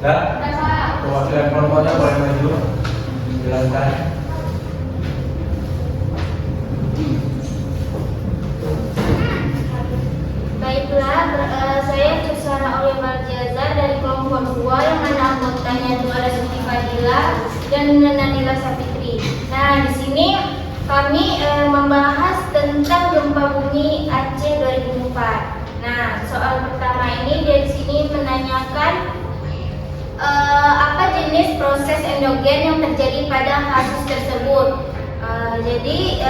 Dah? Perwakilan kelompoknya boleh maju. Silakan. Baiklah, saya Cusara Oliver Jazar dari kelompok 2 yang mana anggotanya itu ada Siti Fadila dan Nadila Sapitri. Nah, di sini kami membahas tentang gempa bumi Aceh 2004. Nah, soal pertama ini dari sini menanyakan apa jenis proses endogen yang terjadi pada kasus tersebut. Jadi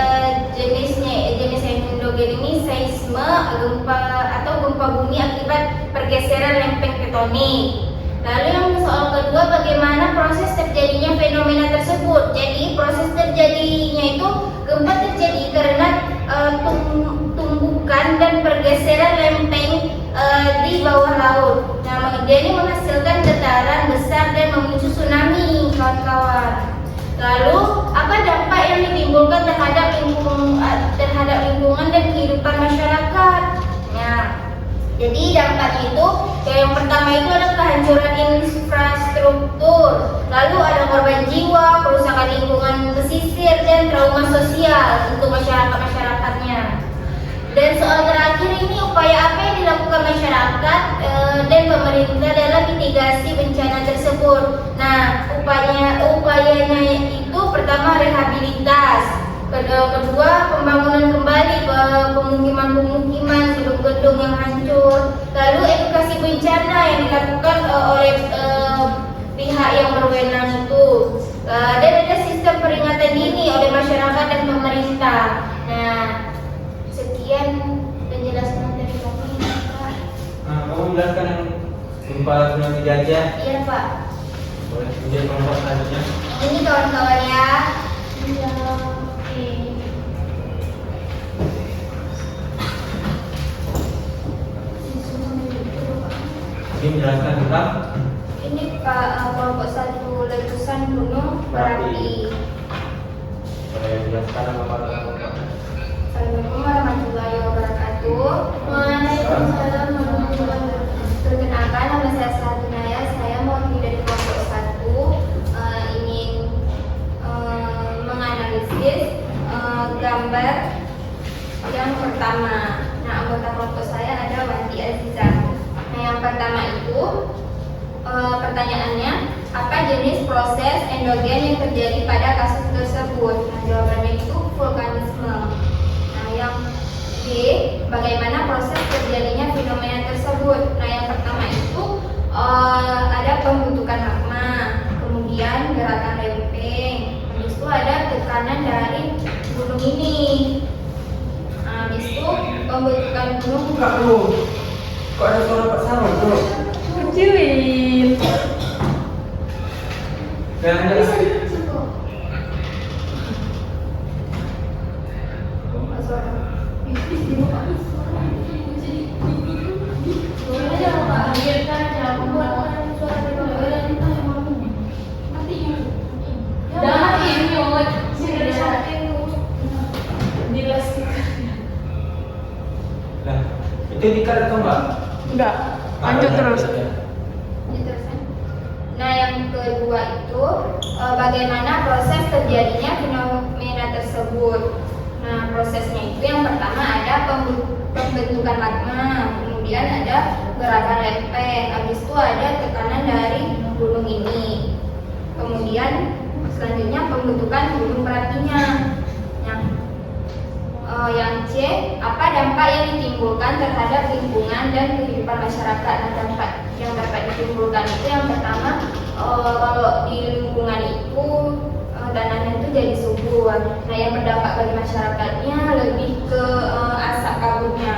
jenis endogen ini seisme, gempa atau gempa bumi akibat pergeseran lempeng tektonik. Lalu yang soal kedua, bagaimana proses terjadinya fenomena tersebut. Jadi proses terjadinya itu gempa terjadi karena tumbukan dan pergeseran lempeng di bawah laut. Nah, dia ini menghasilkan getaran besar dan memicu tsunami, kawan-kawan. Lalu, apa dampak yang ditimbulkan terhadap lingkungan dan kehidupan masyarakat? Nah, jadi dampaknya itu, yang pertama itu ada kehancuran infrastruktur, lalu ada korban jiwa, kerusakan lingkungan pesisir, dan trauma sosial untuk masyarakatnya. Dan soal terakhir ini, upaya apa yang dilakukan masyarakat dan pemerintah dalam mitigasi bencana tersebut. Nah, upayanya itu pertama rehabilitas, kedua pembangunan kembali pemukiman-pemukiman, gedung-gedung yang hancur, lalu edukasi bencana yang dilakukan oleh pihak yang berwenang itu, dan ada sistem peringatan dini oleh masyarakat dan pemerintah. Nah, sekian penjelasan dari kami, Pak. Nah, kamu jelaskan yang gempa tsunami Gajah. Iya, Pak. Boleh kemudian kelompok selanjutnya. Ini kawan-kawan ya. Iya, oke. Ini menjelaskan tentang Ini Pak, kelompok 1 letusan gunung berapi. boleh jelaskan apa kelompok. Assalamualaikum warahmatullahi wabarakatuh. Waalaikumsalam warahmatullahi wabarakatuh. Perkenalkan, nama saya Satunaya. Saya mewakili dari kelompok 1 ingin menganalisis gambar yang pertama. Nah, anggota kelompok saya ada Wati Azizah. Nah, yang pertama itu pertanyaannya, apa jenis proses endogen yang terjadi pada kasus tersebut? Nah, jawabannya itu vulkanisme. Nah, yang B, bagaimana proses terjadinya fenomena tersebut? Nah, yang pertama itu ada pembentukan magma, kemudian gerakan lempeng, habis itu ada tekanan dari gunung ini. Nah, habis itu pembentukan gunung. Buka dulu. Kok ada suara Pak Sarul tuh? Kecilin. Yang ada Nah, itu dikat atau enggak? Enggak, lanjut terus. Nah, yang kedua itu bagaimana proses terjadinya fenomena tersebut. Nah, prosesnya itu yang pertama ada pembentukan magma, kemudian ada gerakan lempeng, habis itu ada tekanan dari gunung ini, kemudian selanjutnya pembentukan gunung berapinya. Yang C, apa dampak yang ditimbulkan terhadap lingkungan dan kehidupan masyarakat? Nah, dampak yang dapat ditimbulkan itu yang pertama, kalau di lingkungan itu tanahnya itu jadi subur. Nah, yang berdampak bagi masyarakatnya lebih ke asap kabutnya.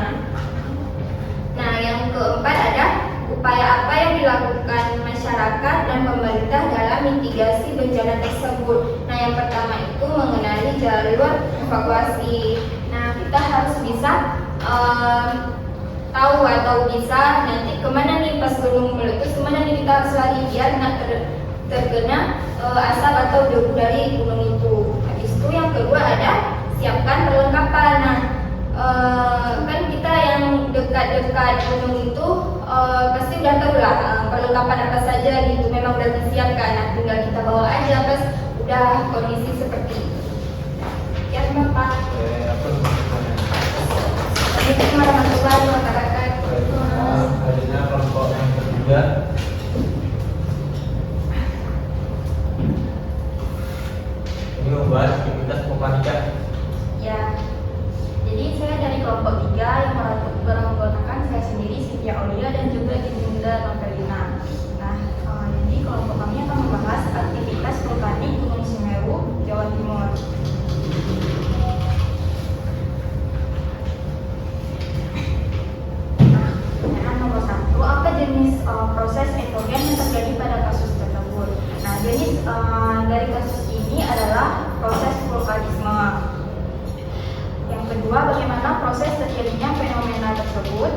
Nah, yang keempat ada upaya apa yang dilakukan masyarakat dan pemerintah dalam mitigasi bencana tersebut. Nah, yang pertama itu mengenali jalur evakuasi. Nah, kita harus bisa tahu atau bisa nanti kemana nih pas gunung meletus, kemana nih kita harus lari biar nggak terkena asap atau debu dari gunung itu. Habis itu yang kedua ada siapkan perlengkapan. Nah, kan kita yang dekat-dekat gunung itu pasti udah tahu lah perlengkapan apa saja gitu. siapkan. Nah, tinggal kita bawa aja pas udah kondisi seperti itu. Ya, Bapak. Oke, apa sebenarnya? Assalamualaikum warahmatullahi wabarakatuh. Hadirnya kelompok yang ketiga. Ini membahas aktivitas mekanika. Ya, jadi saya dari kelompok 3 yang menggunakan saya sendiri, Cynthia Aulia dan juga Dinda Novelina. Nah, jadi kelompok kami akan membahas aktivitas vulkanik Gunung Semeru, Jawa Timur. Nah, pertanyaan nomor 1, apa jenis proses etogen yang terjadi pada kasus tersebut? Nah, jenis dari kasus ini adalah proses vulkanisme. Yang kedua, bagaimana proses terjadinya fenomena tersebut?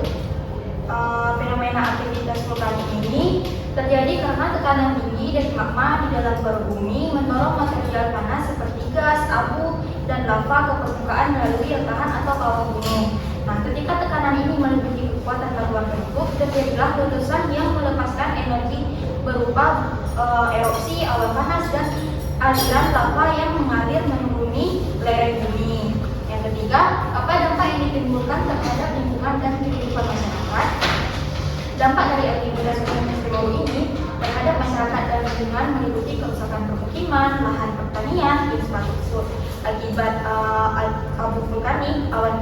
Fenomena aktivitas vulkanik ini terjadi karena tekanan tinggi dari magma di dalam perut bumi mendorong material panas seperti gas, abu, dan lava ke permukaan melalui rekahan atau kawah gunung. Nah, ketika tekanan ini melebihi kekuatan laruan bentuk, terjadilah letusan yang melepaskan energi berupa erupsi, awan panas, dan aliran lava yang mengalir menuruni lereng bumi. Yang ketiga, apa dampak yang ditimbulkan terhadap lingkungan dan kehidupan masyarakat? Dampak dari aktivitas gunung Semeru ini terhadap masyarakat dan lingkungan meliputi kerusakan permukiman, lahan pertanian, infrastruktur akibat abu vulkanik, awan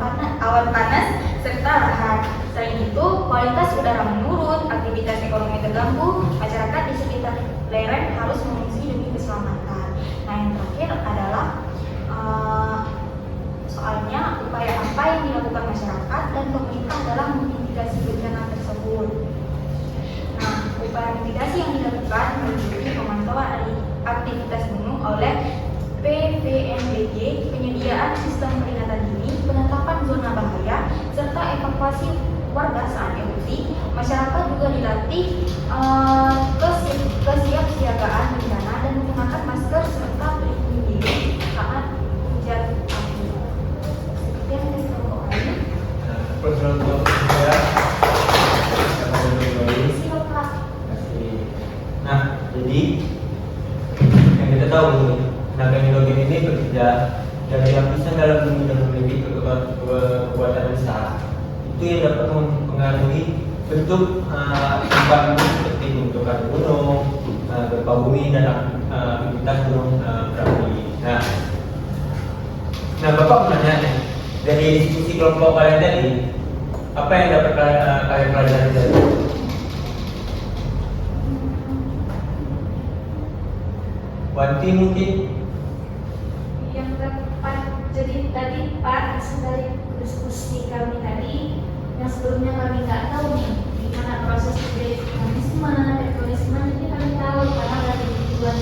panas, serta lahar. Selain itu, kualitas udara menurun, aktivitas ekonomi terganggu, masyarakat di sekitar lereng harus mengungsi demi keselamatan. Nah, yang terakhir adalah soalnya upaya apa yang dilakukan masyarakat dan pemerintah dalam mitigasi bencana tersebut. Nah, upaya mitigasi yang dilakukan meliputi pemantauan aktivitas gunung oleh PVMBG, penyediaan sistem peringatan dini, penetapan zona bahaya, serta evakuasi warga saat erupsi. Masyarakat juga dilatih kesiapsiagaan bencana dan menggunakan masker serta pelindung diri saat hujan abu. Sekian dari kelompok kami. Kelompok ketiga. Silakan. Nah, jadi yang kita tahu nih, tenaga hidrogen ini bekerja dari lapisan dalam bumi dan memiliki kekuatan besar. Itu yang dapat mempengaruhi bentuk tempat bumi seperti pembentukan gunung, gempa bumi dan aktivitas gunung berapi. Nah, Bapak menanya nih, dari diskusi kelompok kalian tadi, apa yang dapat kalian pelajari dari itu? Wanti mungkin? Yang dapat, jadi tadi Pak dari diskusi kami tadi yang sebelumnya kami nggak tahu nih gimana proses vulkanisme, tektonisme, ini kami tahu karena dari tujuan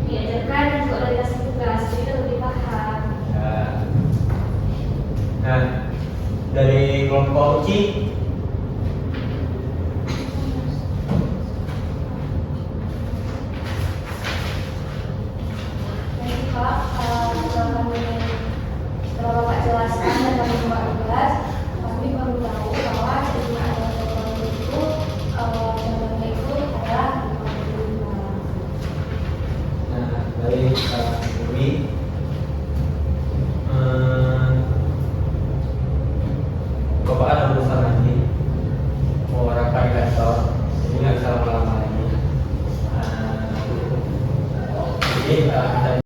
diajarkan dan juga dari kasih tugas, jadi kita lebih paham. Ya. Nah, dari kelompok Uci, Jadi Pak, setelah Bapak jelaskan dan kami coba tugas, kami baru tahu bahwa jadinya ada tektonik itu contohnya itu adalah nah dari Dewi, Bapak ada urusan lagi, mau rapat kantor, jadi nggak bisa lama-lama lagi. Jadi kita